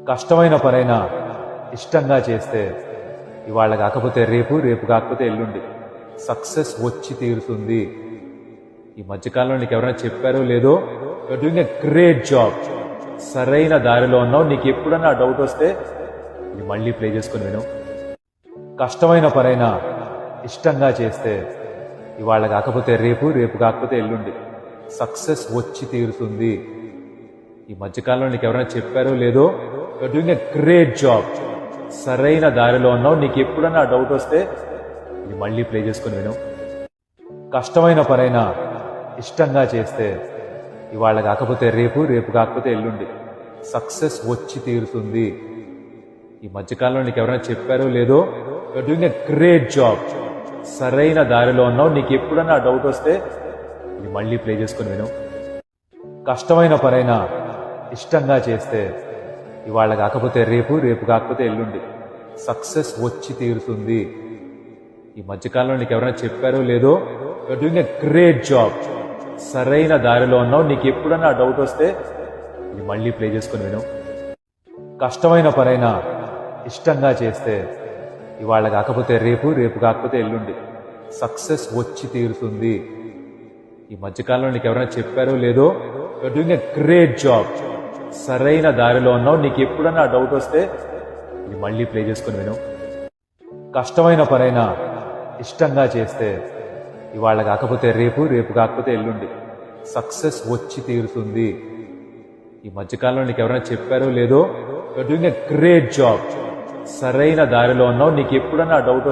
కష్టమైన పనైనా ఇష్టంగా చేస్తే ఇవాళ కాకపోతే రేపు, రేపు కాకపోతే ఎల్లుండి సక్సెస్ వచ్చి తీరుతుంది. ఈ మధ్యకాలంలో నీకు ఎవరైనా చెప్పారో లేదో, you're doing a great job, సరైన దారిలో ఉన్నావు. నీకు ఎప్పుడన్నా డౌట్ వస్తే ఇది మళ్ళీ ప్లే చేసుకుని విను. కష్టమైన పనైనా ఇష్టంగా చేస్తే ఇవాళ కాకపోతే రేపు, రేపు కాకపోతే ఎల్లుండి సక్సెస్ వచ్చి తీరుతుంది. ఈ మధ్యకాలంలో నీకు ఎవరైనా చెప్పారో లేదో, you're doing a great job, సరైన దారిలో ఉన్నావు. నీకు ఎప్పుడన్నా డౌట్ వస్తే ఇది మళ్ళీ ప్లే చేసుకుని విను. కష్టమైన పనైనా ఇష్టంగా చేస్తే ఇవాళ కాకపోతే రేపు, రేపు కాకపోతే ఎల్లుండి సక్సెస్ వచ్చి తీరుతుంది. ఈ మధ్యకాలంలో నీకు ఎవరైనా చెప్పారో లేదో, you're doing a great job, సరైన దారిలో ఉన్నావు. నీకు ఎప్పుడన్నా డౌట్ వస్తే ఇది మళ్ళీ ప్లే చేసుకుని విను. కష్టమైన పనైనా ఇష్టంగా చేస్తే ఇవాళ కాకపోతే రేపు, రేపు కాకపోతే ఎల్లుండి సక్సెస్ వచ్చి తీరుతుంది. ఈ మధ్యకాలంలో నీకు ఎవరైనా చెప్పారో లేదో, you're doing a great job, సరైన దారిలో ఉన్నావు. నీకు ఎప్పుడన్నా డౌట్ వస్తే ఇది మళ్ళీ ప్లే చేసుకుని విను. కష్టమైన పనైనా ఇష్టంగా చేస్తే ఇవాళ కాకపోతే రేపు, రేపు కాకపోతే ఎల్లుండి సక్సెస్ వచ్చి తీరుతుంది. ఈ మధ్యకాలంలో నీకు ఎవరైనా చెప్పారో లేదో, you're doing a great job, సరైన దారిలో ఉన్నావు. నీకు ఎప్పుడన్నా డౌట్ వస్తే ఇది మళ్ళీ ప్లే చేసుకుని విను. కష్టమైన పనైనా ఇష్టంగా చేస్తే ఇవాళ కాకపోతే రేపు, రేపు కాకపోతే ఎల్లుండి సక్సెస్ వచ్చి తీరుతుంది. ఈ మధ్యకాలంలో నీకు ఎవరైనా చెప్పారో లేదో, you're doing a great job, సరైన దారిలో ఉన్నావు. నీకు ఎప్పుడన్నా డౌట్